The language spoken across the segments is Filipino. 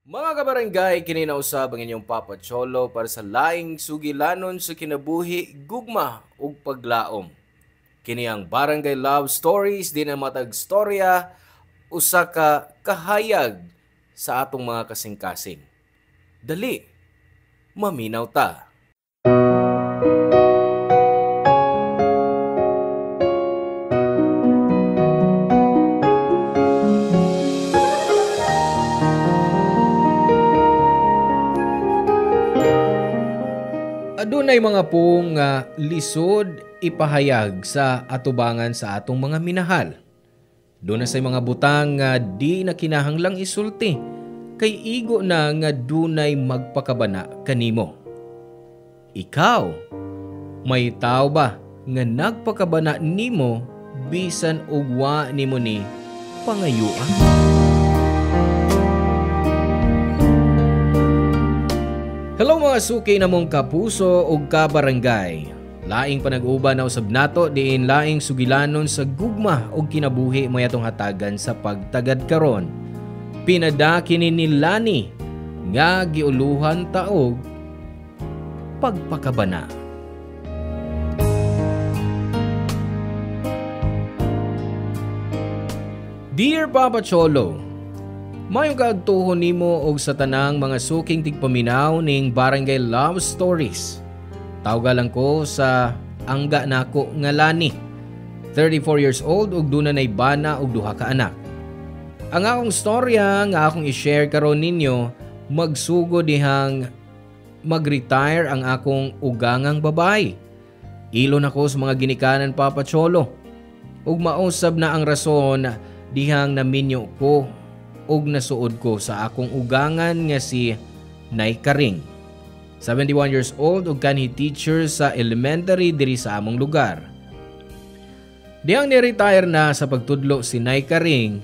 Mga kabarangay, kininausab ang inyong Papa Cholo para sa laing sugilanon sa kinabuhi, gugma ug paglaom. Kini ang Barangay Love Stories di na matag storya usa ka kahayag sa atong mga kasing-kasing. Dali, maminaw ta. Adunay mga pong lisod ipahayag sa atubangan sa atong mga minahal. Doon na say mga butang nga di na kinahanglang isulti kay igo na nga dunay magpakabana kanimo. Ikaw, may tao ba nga nagpakabana nimo bisan ugwa nimo ni pangayuan? Hello mga suki na mong kapuso ug kabarangay. Laing panag-uban na usab nato diin laing sugilanon sa gugma ug kinabuhi may atong hatagan sa pagtagad karon. Pinadakini ni Lani nga giuluhan taog pagpakabana. Dear Papa Cholo, mayong kaagtuhon nimo og sa tanang mga suking tigpaminaw ning Barangay Love Stories. Tawgalan ko sa angga nako nga Lani. 34 years old ug dunay bana ug duha ka anak. Ang akong storya nga akong i-share karon ninyo magsugo dihang mag-retire ang akong ugangang babae. Ilon ako sa mga ginikanan Papa Cholo. Ug mausab na ang rason dihang naminyo ko ug nasuod ko sa akong ugangan nga si Nay Karing. 71 years old ug kanhi teacher sa elementary diri sa among lugar. Diyang ni-retire na sa pagtudlo si Nay Karing,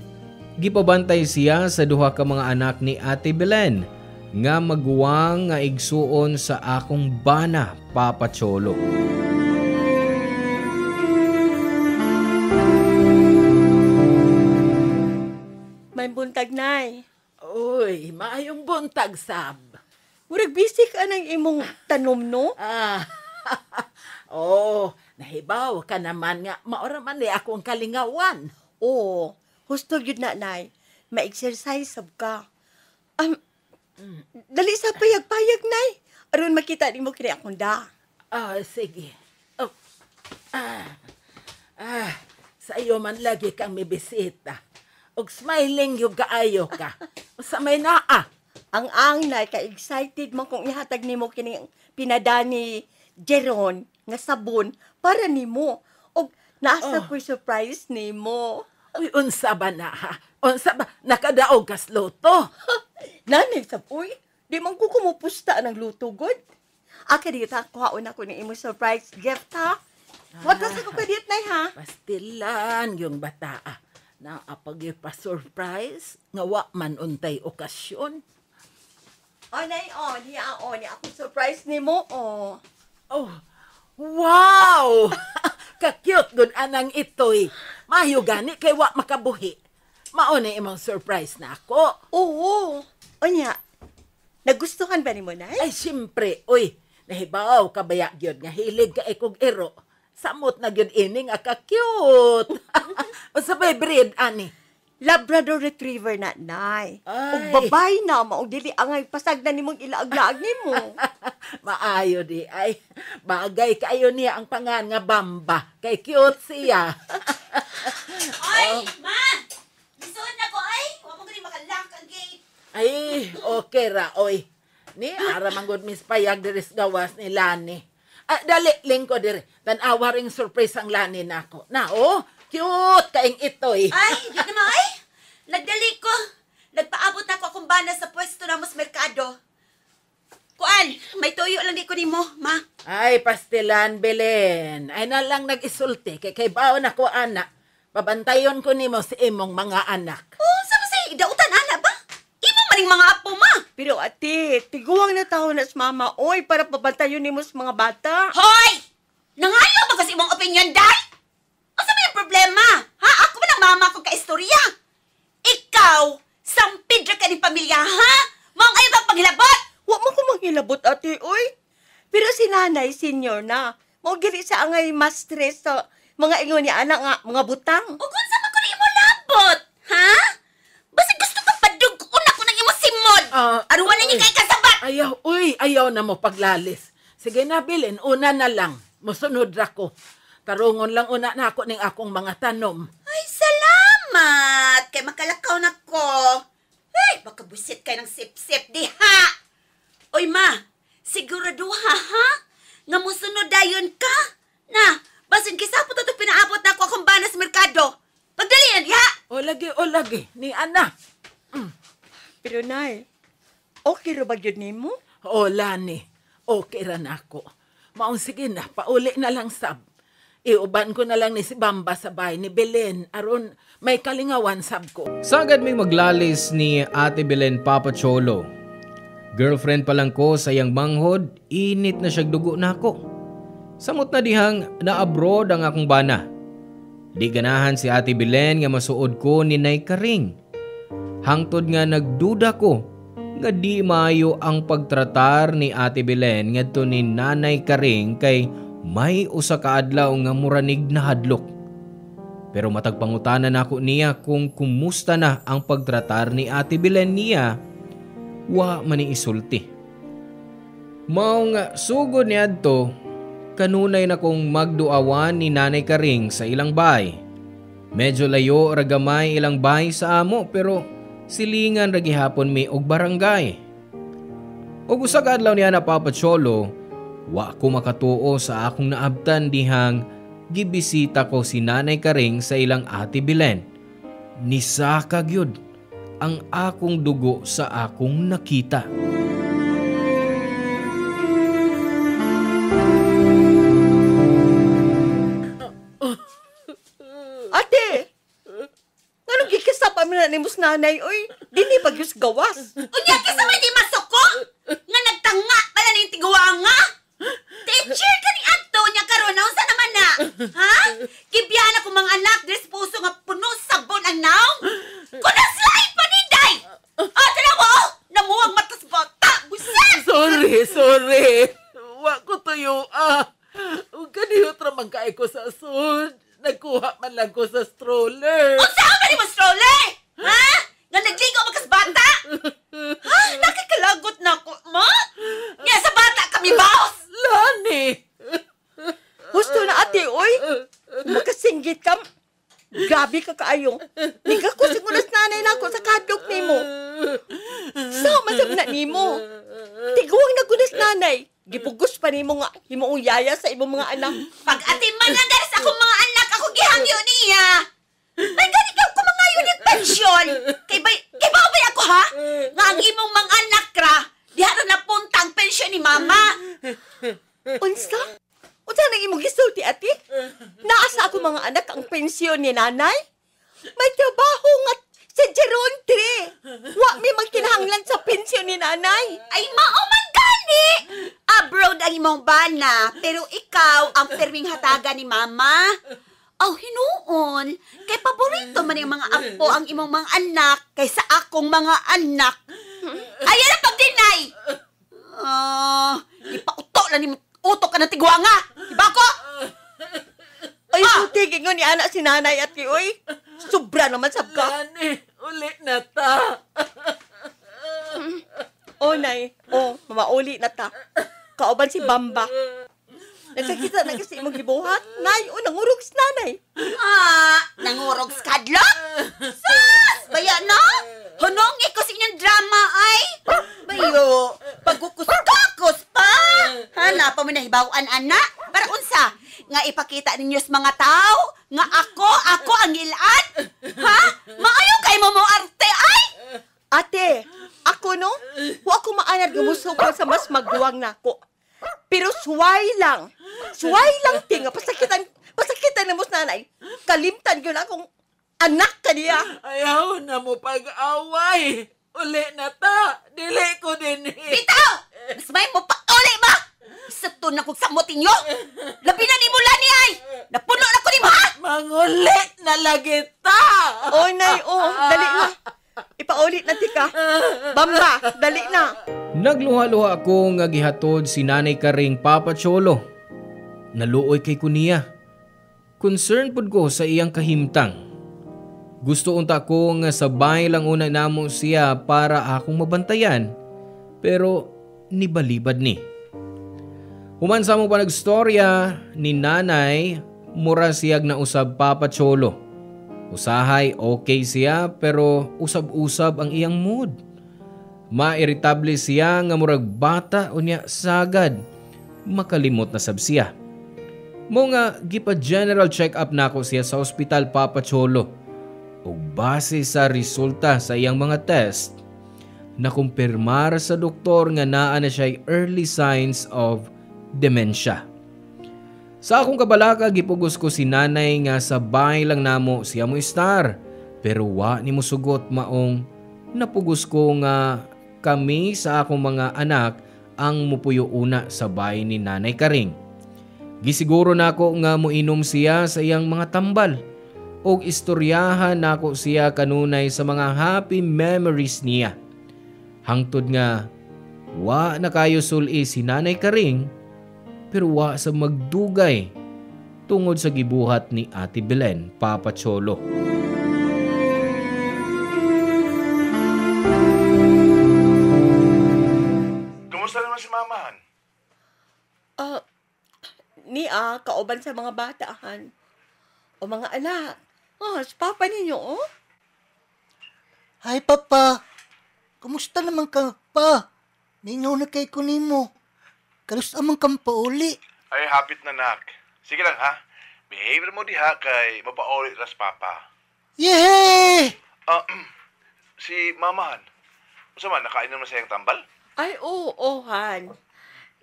gipabantay siya sa duha ka mga anak ni Ate Belen nga maguwang nga igsuon sa akong bana Papa Cholo. May buntag, Nay. Uy, maayong buntag, Sab. Murag busy ka ng imong tanom, no? Nahibaw ka naman nga. Maura man ni akong kalingawan. Oo, husto yun na, Nay. Ma-exercise sab ka. Dali sa payag-payag, Nay. Aron makita ni mo kini akong da. Sige. Sa iyo man lagi kang may bisita. Og smiling yung kaayo ka. Sa may naa. Ang Nay, ka-excited man kung ihatag ni mo kini pinadani Jeron nga sabon para ni mo. Og naasa ko'y surprise ni mo. Uy, unsa ba na ha? Unsa ba? Nakadaog kas loto. Nanay, sapoy. Di man ko kumupusta ng luto, God. Aka dito, kuhaon ako ng imong surprise gift, ha? Watas ako ka dito, Nay, ha? Pastilan yung bata. Na apag pa-surprise, nga wa man untay okasyon. Nay, niya akong surprise ni mo, Oh, wow! Ka-cute good anang itoy. Mayo gani kay wa makabuhi. Mao na imong surprise na ako. Oo. Anya, nagustuhan ba ni mo, Nay? Ay, siyempre, uy, nahibaw kabaya gyud nga hilig ka ikog iro. Samot na gyud ini nga ka-cute. Sabay breed, ani. Labrador Retriever na, Nay. Ay. O babay na, maong dili angay pasag na ni mong ilaag-laag ni mo. Maayo di ay. Bagay kayo niya ang pangan nga Bamba. Kay cute siya. Oy, ma! Lisuod na ko, ay! Huwag mo ganun makalak ang gate. Ay, okay ra, oy. Ni, ara manggod Miss Payag diris gawas ni Lani. Dali, lingko diri. Tanawa ring surprise ang Lani nako. Na, cute kaing itoy. Ay, yun naman, ay! Nagdali ko. Nagpaabot ako akong bana sa pwesto na mas merkado. Kuan, may tuyo lang di ko ni mo, ma. Ay, pastilan, Belen. Ay na lang nag-isulti. Kay baon ako, anak. Pabantayon ko nimo si imong mga anak. Oh, sama sa idautan, ana ba? Imo maning mga apo, ma. Pero ate, tiguang na tao na sa mama, oy, para pabantayon ni mo sa mga bata. Hoy! Nangayo ba kasi imong opinion, day? Asa ba yung problema? Ha? Ako ba ng mama ko ka-istorya? Ikaw, sampid ra ka ni pamilya, ha? palibot ati, uy. Pero si nanay, senior na. Mao gili sa angay mas stress sa mga ingon ni anak nga, mga butang. O kung sa ko na imo labot, ha? Basta gusto ka padug-on ako ng imo simod. Aruan na niya kay kasabat. Ayaw na mo paglalis. Sige na, Bilin, una na lang. Musunod ra ko. Tarungon lang una na ako ning akong mga tanom. Ay, salamat! Kay makalakaw na ko. Ay, baka busit kayo ng sip-sip di ha! Oy, ma, siguraduha ha? Nga musunod dayon ka? Na, basin kisapot ito pinaabot na ako akong bana sa merkado. Pagdali na di ha? O lagi, ni Ana. Pero nay, okay ra ba yun nimo? O Lani, okay ra na ako. Maong sige na, pauli na lang sab. Iuban ko na lang ni si Bamba sa bahay ni Belen. Aron, may kalingawan sab ko. Sagad may maglalis ni Ate Belen Papa Cholo. Girlfriend pa lang ko sa iyang manghod, init na siyang dugo na ako. Samot na dihang na-abroad ang akong bana. Di ganahan si Ate Belen nga masuod ko ni Nay Karing. Hangtod nga nagduda ko nga di maayo ang pagtratar ni Ate Belen ngadto ni Nanay Karing kay may usa ka adlaw nga muranig na hadlok. Pero matagpangutanan ako niya kung kumusta na ang pagtratar ni Ate Belen niya, wa man ni isulti. Mao nga sugod ni adto, kanunay na kong magduawan ni Nanay Karing sa ilang bahay. Medyo layo ragamay ilang bahay sa amo pero silingan ra gihapon mi og barangay. Og usa ka adlaw niya na Papa Cholo, wa ko makatuo sa akong naabtan dihang gibisita ko si Nanay Karing sa ilang Ate Belen. Nisaka gyud ang akong dugo sa akong nakita. Ate! Anong gikasapa mo na ni mus nanay, oy? Dini pagyus gawas. Unya kisa may di masuko? Nga nagtanga pala ni tiguanga? Teacher ka ni Adto niya karon na unsa naman na? Ha? Kibiyan ako mga anak des puso nga puno sabon ang naong. Kunas lain pa ni day. Tanawa oh, namuwag matas bata. Buset. Sorry. Wa ko tuyo Ug kaniyot ra man kaay ko sa sud. Nagkuha man lang ko sa stroller. Unsa man ni mo stroller? Ha? Nga nagligo makas bata? Ha? Nakikalagot na ako, ma? Nga sa bata kami baos. Lani! Gusto na ate, oy. Makasinggit ka. Grabe ka kaayo. Di ka ko siguras nanay na ako sa kadlok nimo. Sama sa na nimo. Tiguang na kunas nanay. Gipugos pa nimo nga himoong yaya sa imong mga anak. Pag atiman lang dahil sa akong mga anak, ako gihangyo niya. May gani ka ko mga unit pension. Kay ba ako ha? Nga ang imong mga anak ra, diha na punta ang pension ni mama. Unsa? Unsa nang imong gisulti ate? Naasa ako mga anak ang pensyon ni nanay? May trabaho nga sa Gerontre. Wa may magkinahanglan sa pensyon ni nanay. Ay mao man gani. Abroad ang imong bana, pero ikaw ang perming hataga ni mama. Aw, hinuon. Kay paborito man yung mga apo ang imong mga anak kaysa akong mga anak. Ayan ang pag-deny! Ipauto lang ni utok ka ng tiguanga. Diba ko? Ay, sutigin nga ni anak si nanay at oy. Sobra naman sab ka. Lani, uli na ta. Nay. Mamauli na ta. Kauban si Bamba. Nagkakita na kasi imong gibuhat. Nay, nangurog si nanay. Nangurog sa kadlok? Sas! Baya no? Hunong ko sa inyong drama ay. Bayo, pagkukus-kakos pa. Hala, pa mo nahibawaan anak. Para unsa? Nga ipakita ninyo sa mga tao? Nga ako ang ilan? Ha? Maayo kay mo arte ay? Ate, ako no? Wa ko maanad gumusukol sa mas magduwang nako. Pero suway lang. Suway lang tinga. Pasakitan na mo sa nanay. Kalimtan yun akong anak ka niya. Ayaw na mo pag-away. Uli na ta. Dili ko din Bitaw! Mas may mo pa uli ba? Sa to na kong samutin nyo. Labi na ni mula ni ay. Napuno na ko ni mo ha? Mangulit na lagi ta. Nay, dali na. Ipaulit na tika. Bamba, dali na. Nagluha-luha ako nga gihatod si Nanay Karing Papa Cholo. Naluoy kay kuniya. Concern pud ko sa iyang kahimtang. Gusto unta ko nga sabay lang una namo siya para akong mabantayan. Pero nibalibad ni. Human sa mo pa nagstorya ni Nanay, mura siyag na usab Papa Cholo. Usahay okay siya pero usab-usab ang iyang mood. Mairitable siya nga murag bata unya sagad. Makalimot na sab siya. Mo nga gipa-general check-up nako siya sa ospital Papa Cholo. Ug base sa resulta sa iyang mga test, nakumpirmar sa doktor nga naa na siya early signs of dementia. Sa akong kabalaka, gipugos ko si Nanay nga sabay lang namo siya mo istar. Pero wa ni mo sugot maong napugos ko nga kami sa akong mga anak ang mupuyo una sa bahay ni Nanay Karing. Gisiguro nako nga moinom siya sa iyang mga tambal og istoryahan nako siya kanunay sa mga happy memories niya. Hangtod nga wa na kayo suli si Nanay Karing pero wa sa magdugay tungod sa gibuhat ni Ate Belen, Papa Cholo. Kumusta naman si Mamahan? Kauban sa mga batahan. O mga anak. Si papa ninyo, oh. Hi, Papa. Kumusta naman ka, Pa? Mingaw na kay kunimo. Kalusta man kang pauli. Ay, hapit na, nak. Sige lang, ha? Behave mo diha kay mapauli ras Papa. Yehey! Si Mamahan. Masa man, nakain naman sa iyang tambal? Ay, oo, Han.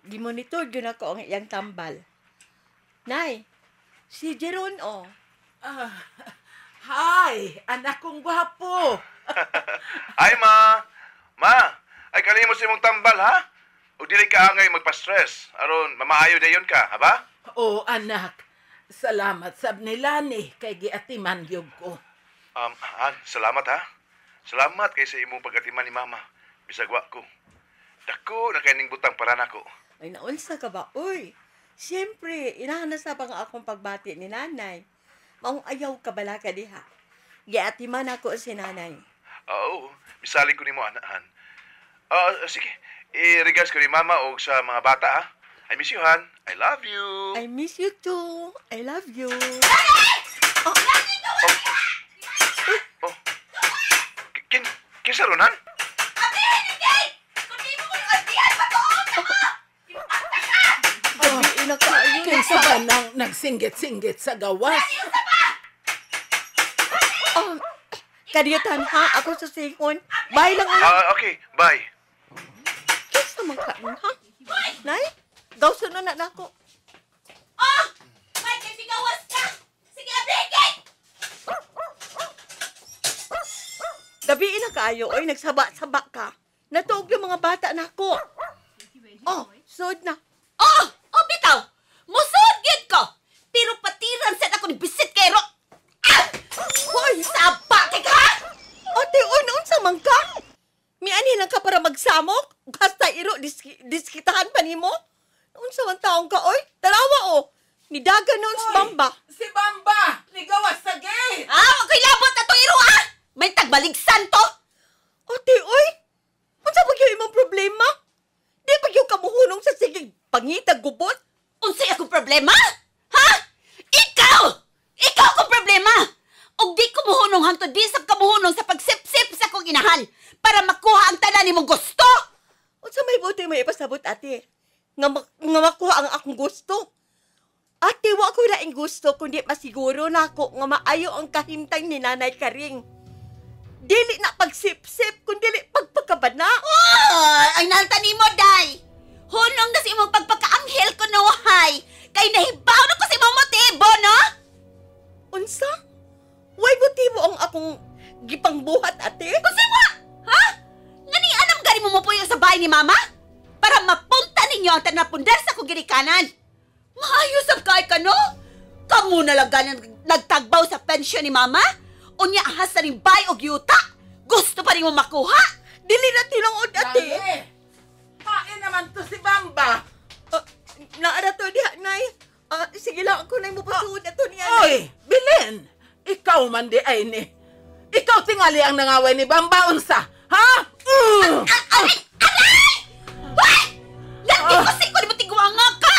Gimonitor yun ako ang iyang tambal. Nay, si Jeron, oh. Hi, anak kong gwapo. Ay, Ma! Ma! Ay, kalimot sa imong tambal, ha? O dili ka angay magpa-stress. Aron, mamaayo na yun ka, ha ba? Oh, anak. Salamat sab nila ni kay giatiman gyud ko. Han, salamat, ha? Salamat kay sa imong pag-atiman ni Mama. Bisagwa ko. Dako na kaining butang para nako. Ay, naunsa ka ba? Uy, siyempre, inahanasa pa nga akong pagbati ni Nanay. Maong ayaw ka bala ka diha. Giatiman ako si Nanay. Oo, misalig ko ni mo, Han. Sige, i-regards ko ni Mama o sa mga bata, ha? I miss you, Han. I love you. I miss you too. I love you. Kinsa ron, Han? Kinsa ba nang nagsinggit-singgit sa gawas? Kadiyatan ha, ako sa singon. Bye lang Okay, bye. Kiss naman ka, ha? Nay, gawso na ako. May kasigawas ka! Sige, abigay! Gabiin na kayo, oy, nagsaba-saba ka. Natuog yung mga bata na ako. Sod na. Bitaw! Musugid ko! Pero patiran sa ako ni bisit kay Ro. Hoy, Saba kay ka! ate, unoon sa mangka. Miani lang ka para magsamok. Basta iro, diskitahan pa ni mo. Noon sa man taong ka, oy. Dalawa, oh. Nidagan noon si Bamba. Si Bamba! Ligawas sa gate! Wag ko'y labot na to iro, May tagbaligsan to! Ate, oy. Unsa ba yung imong problema? Di ba yung kamuhunong sa sigig pangitag gubot? Unsay akong problema? Ha? Ikaw! Ikaw akong problema! Og di ko muhunong hangtod di sa kamuhunong sa pagsip-sip sa kong inahan para makuha ang tanan nimong gusto! Unsa may buti may ipasabot, ate? Nga makuha ang akong gusto. Ate, wa ko na ang gusto kundi masiguro na ako nga maayo ang kahimtang ni Nanay Karing. Dili na pagsip-sip kundi pagpakabana. Ay nalta nimo, day! Hunong na sa imong pagpakaanghel ko, no, hay! Kay nahibaw na ko sa imong motibo, no? Unsa? Way motibo ang akong gipangbuhat, ate? Kasi mo! Ha? Ngani anam gani mo mapuyo sa bahay ni Mama? Para mapunta ninyo ang tanapundar sa kong girikanan. Maayos ang kay ka, no? Kamu na lang ganyan nagtagbaw sa pensyon ni Mama? Unya ahas na rin bay o yuta? Gusto pa rin mo makuha? Dili na tilangod, ate. Lani! Hain naman to si Bamba. Naara to diha, nay. Sige lang, ako na mo pasuod ato niya, Oy, Belen! Ikaw man di ay ni. Ikaw tingali ang nangaway ni Bamba, unsa? Ha? Aray! Lagi kasi ko, di ba tigwanga ka?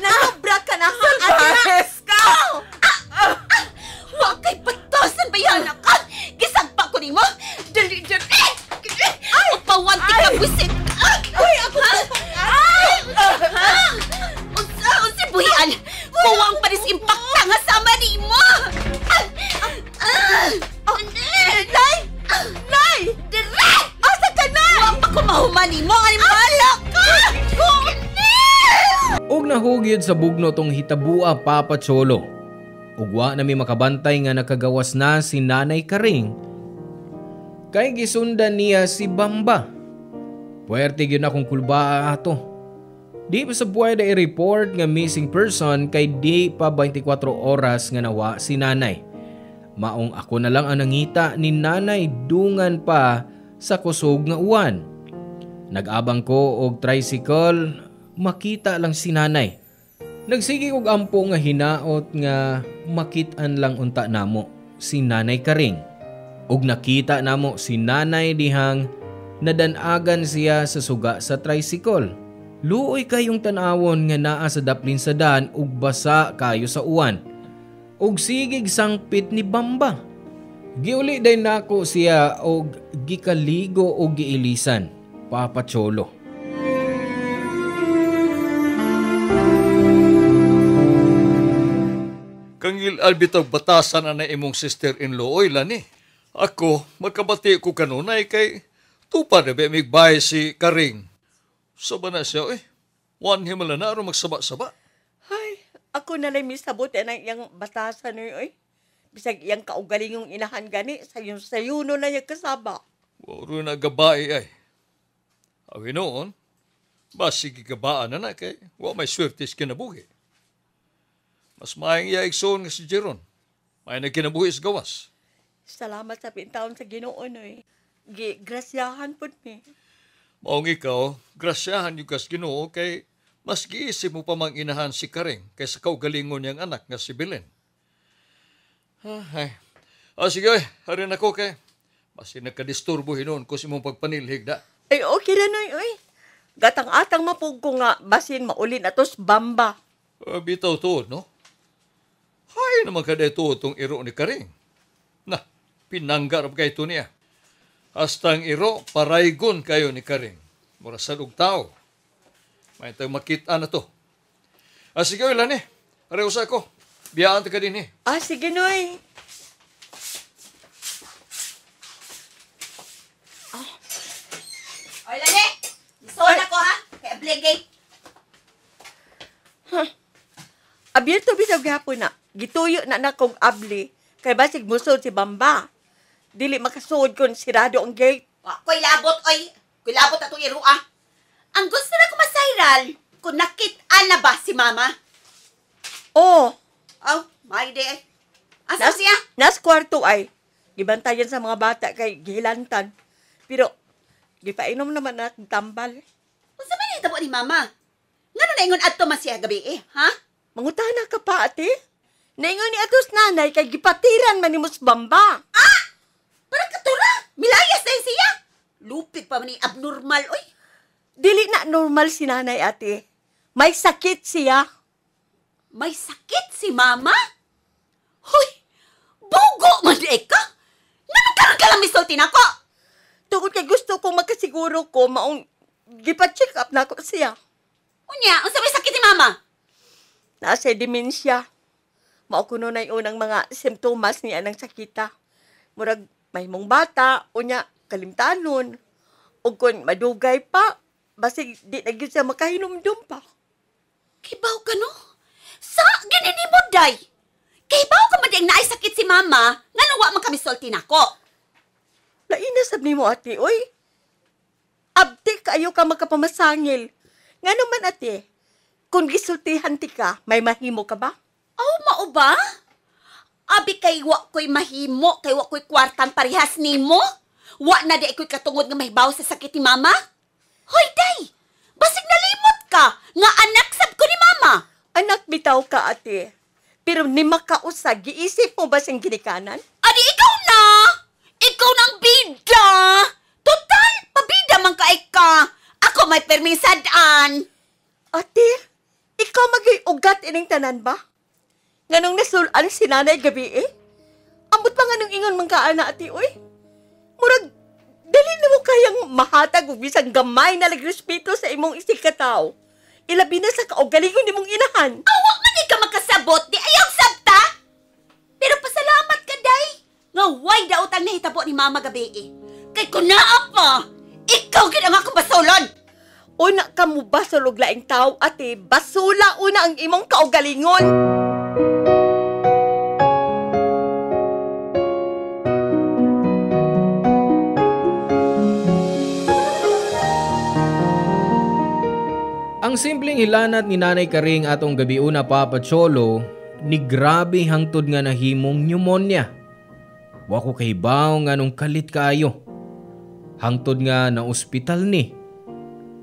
Nasobra ka na, ha, ate, ha? Salbahes ka! Huwag kay patasan ba yan, ka? Gisagpa ko ni mo? Dali! O pawanti ka, busit! Uy, ako Unsa buhian? Kuwang pa rin impacta nga sama ni mo! Nay! Nay! Dire! Asa ka, nay? Huwag pa kumahuman ni mo! Animala ka! Og nahugyod sa bugno tong hitabua Papa Cholo. Ugwa na may makabantay nga nakagawas na si Nanay Karing. Kay gisundan niya si Bamba. Puwerte gyud akong kulbaa ato. Di pa sa pwede i-report nga missing person kay di pa 24 oras nga nawa si Nanay. Maong ako na lang ang nangita ni Nanay dungan pa sa kusog nga uwan. Nag-abang ko og tricycle, makita lang si Nanay. Nagsigi og ampo nga hinaot nga makit-an lang unta namo si Nanay Karing. Og nakita namo si Nanay dihang nadanagan siya sa suga sa tricycle. Luoy kayong tanawon nga naa sa daplin sa daan ug basa kayo sa uwan. Og sigig sangpit ni Bamba. Giuli day nako siya og gikaligo og giilisan, Papa Cholo. Kangil albitag batasan na imong sister-in-law oy lani. Ako, magkabati ko kanunay kay tupad na ba migbay si Karing. Saba na siya One himala na aron magsaba-saba. Ay, ako na lang misabot ang iyang batasan niyo, oy. Bisag iyang kaugaling yung inahan gani, sayuno na niya kasaba. Waro na gabay ay. Awi noon, basig gabaan na kay wa may swertes kinabuhi. Mas maayong yaigsoon nga si Jeron. May nagkinabuhi sa gawas. Salamat sa pintaon sa Ginoo, oy. Grasyahan po ni. Maong ikaw, grasyahan yung kas Ginoo kay mas giisip mo pa mang inahan si Karing kaysa kaugalingon niyang anak nga si Belen. Ay. Sige, harin ako kay basi nagkadisturbo hinon ko si mong pagpanilhig da. Ay, okay na, noy, oy. Gatang-atang mapug ko nga, basin maulin atos Bamba. Bitaw tuod, no? Hay naman kada tuod tong iro ni Karing. Na, pinanggarap kayo ito niya. Hasta ang iro, paraygon kayo ni Karing. Mura sa tao. May tayo makita na to. Sige, ilan Areho sa ako. Biyaan ka din Sige, noy. Oy, Lani! Isuon ako, ha? Kaya obligate. Abierto bisag gihapon na. Gituyo na kong abli. Kay basig musod si Bamba. Dili makasuod kon sirado ang gate. Ko'y labot, oy. Ko'y labot atong irua. Ang gusto na ko masayral, kung nakit-an na ba si Mama? Oh, Oh, may day. Asa siya? nas kwarto ay. Gibantayan sa mga bata kay gihilantan. Pero, gipainom naman na tambal. Kung sa man tabo ni Mama? Nga na ingon adto man siya gabi ha? Mangutana ka pa, ate? Naingon ni atos nanay kay gipatiran man ni Mus Bamba. Parang katura, milayas na siya. Lupit pa man ni abnormal, oy. Dili na normal si nanay, ate. May sakit siya. May sakit si Mama? Hoy, bugo man di ka? Naman ka lang misultin ako. Tungod kay gusto kong makasiguro ko maong gipa-check up na ako siya. Unya, unsa may sakit ni Mama? Nasa dementia. Mao kuno na yung unang mga simptomas niya ng sakita. Murag may mong bata, unya kalimtanon. O kung madugay pa, basig di na gyud siya makahinumdum pa. Kibaw ka no? Sa ganini mo, day. Kibaw ka man diyang naay sakit si Mama, nga nawa man kami sulti nako. Lainasab ni mo, ate, oy. Abdi kayo ka makapamasangil. Nga naman, ate, kung gisultihan ti ka, may mahimo ka ba? Oh, mao ba? Abi kay wa ko'y mahimo, kay wa ko'y kwartan parehas nimo? Wa na di ako'y katungod nga mahibaw sa sakit ni mama? Hoy, day! Basig nalimot ka nga anak sab ko ni mama. Anak bitaw ka, ate. Pero ni makausag, giisip mo ba siyang ginikanan? Adi, ikaw na! Ikaw nang bida! Total, pabida man ka ka. Ako may permisadaan. Ate, ikaw mag-iugat ining tanan ba? Nganong nasulan si nanay gabi eh? Ambot pa nga nung ingon man kaan na, ate, oy. Murag, dali na mo kayang mahatag o bisang gamay na nagrespeto sa imong isikataw. Ilabi na sa kaugalingon ni mong inahan. Awa man ka makasabot, di ayaw sabta. Pero pasalamat ka, day. Nga way daotang nahitabo ni mama gabi eh. Kay kunaa pa, ikaw gid ang akong basulon. Una ka mo basulog laing tao, ate. Basula una ang imong kaugalingon. Ang simpleng hilanat ni Nanay Karing atong gabiuna Papa Cholo, ni grabe hangtod nga nahimong pneumonia. Wa ko kahibaw nga nung kalit kaayo. Hangtod nga na ospital ni.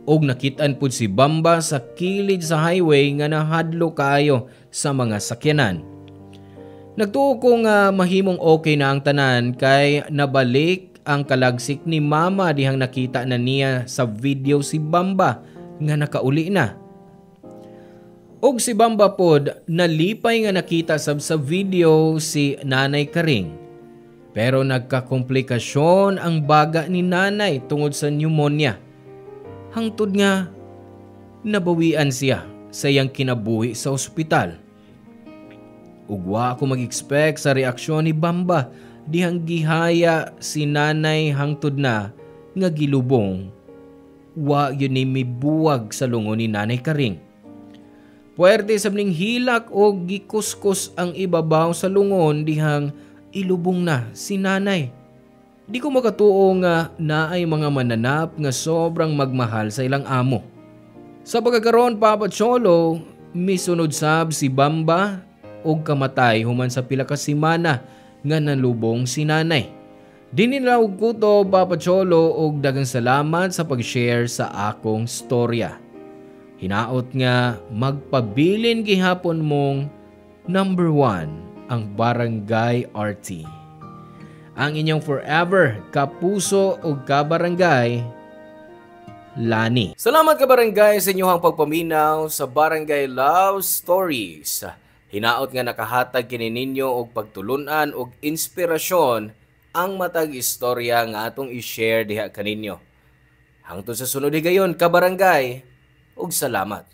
Og nakitaan pud si Bamba sa kilid sa highway nga nahadlo kaayo sa mga sakyanan. Nagtuo ko nga mahimong okay na ang tanan kay nabalik ang kalagsik ni Mama dihang nakita na niya sa video si Bamba nga nakauli na. Og si Bamba pod nalipay nga nakita sa video si Nanay Karing. Pero nagkakomplikasyon ang baga ni nanay tungod sa pneumonia. Hangtod nga nabawian siya sa iyang kinabuhi sa ospital. Ugwa ako mag-expect sa reaksyon ni Bamba dihang gihaya si nanay hangtod na nga gilubong. Wa yun ni mibuwag sa lungon ni Nanay Karing. Puwerte sabning hilak o gikuskus ang ibabaw sa lungon dihang ilubong na si nanay. Di ko makatuo nga naay mga mananap nga sobrang magmahal sa ilang amo. Sa pagkakaroon Papa Cholo, misunod sab si Bamba og kamatay human sa pila ka semana nga nalubong si nanay. Dinilaog ko to Papa Cholo og daghang salamat sa pag-share sa akong storya. Hinaot nga magpabilin gihapon mong number 1 ang Barangay RT. Ang inyong forever kapuso ug kabarangay Lani. Salamat kabarangay sa inyong pagpaminaw sa Barangay Love Stories. Hinaot nga nakahatag kini ninyo og pagtulunan og inspirasyon ang matag istorya nga atong i-share diha kaninyo. Hangtod sa sunod higayon kabarangay ug salamat.